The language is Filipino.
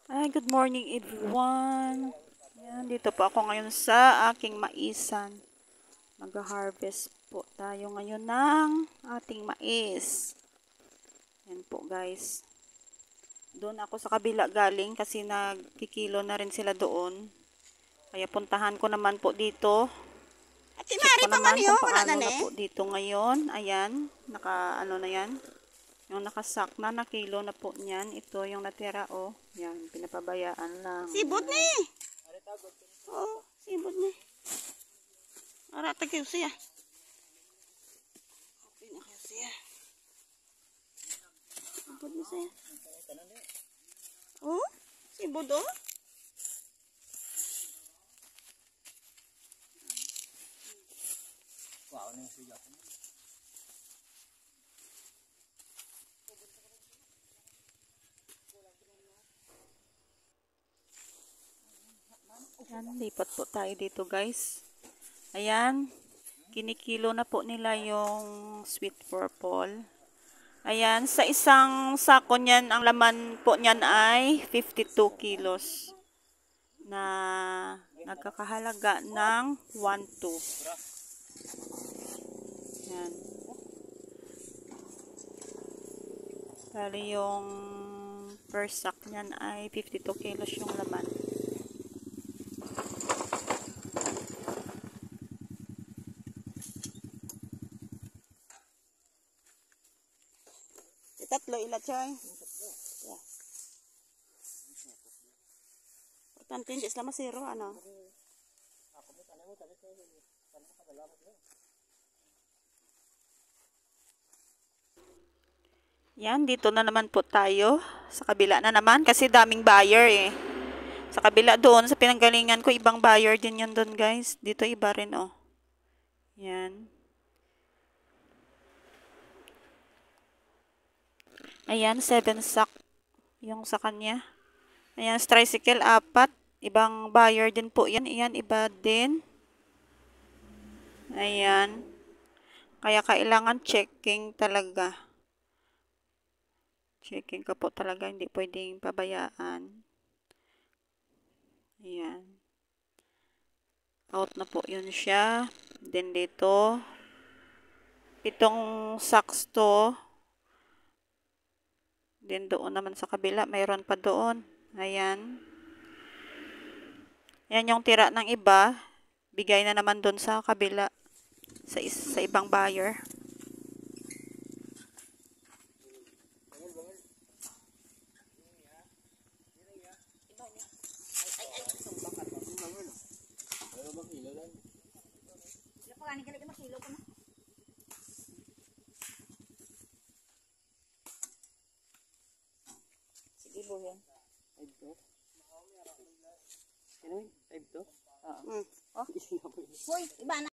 Ay, good morning everyone. Yan, dito po ako ngayon sa aking maisan. Mag-harvest po tayo ngayon ng ating mais. Yan po guys. Doon ako sa kabila galing kasi nagkikilo na rin sila doon. Kaya puntahan ko naman po dito. Check ko naman kung paano na po dito ngayon. Ayan, naka ano na yan. Yung nakasak na kilo na po niyan. Ito yung natira, oh. Yan, pinapabayaan lang. Sibot ni. Oo, sibot ni. Arata kayo siya. Okay na kayo siya. Sibot ni siya. Oh, sibot oh. Wow, ini siya. Ayan, lipat po tayo dito guys. Ayan, kinikilo na po nila yung sweet purple. Ayan, sa isang sako niyan, ang laman po niyan ay 52 kilos. Na nagkakahalaga ng 1.2. Ayan. Bali yung first sack niyan ay 52 kilos yung laman. Tatlo ilat siya. Yeah. Importante hindi sila masiro, ano? Yan, dito na naman po tayo. Sa kabila na naman kasi daming buyer eh. Sa kabila doon, sa pinanggalingan ko, ibang buyer din yun doon guys. Dito iba rin oh. Yan. Ayan, 7 sack yung sa kanya. Ayan, tricycle 4. Ibang buyer din po yan. Ayan, iba din. Ayan. Kaya kailangan checking talaga. Checking ka po talaga. Hindi pwedeng pabayaan. Ayan. Out na po yun siya. Then dito, 7 sacks to. Then doon naman sa kabila, mayroon pa doon. Ayan. Yan yung tira ng iba. Bigay na naman doon sa kabila. Sa ibang buyer. Sige po yan. 5-2. Sino yun? 5-2? Oh. Hoy, iba na.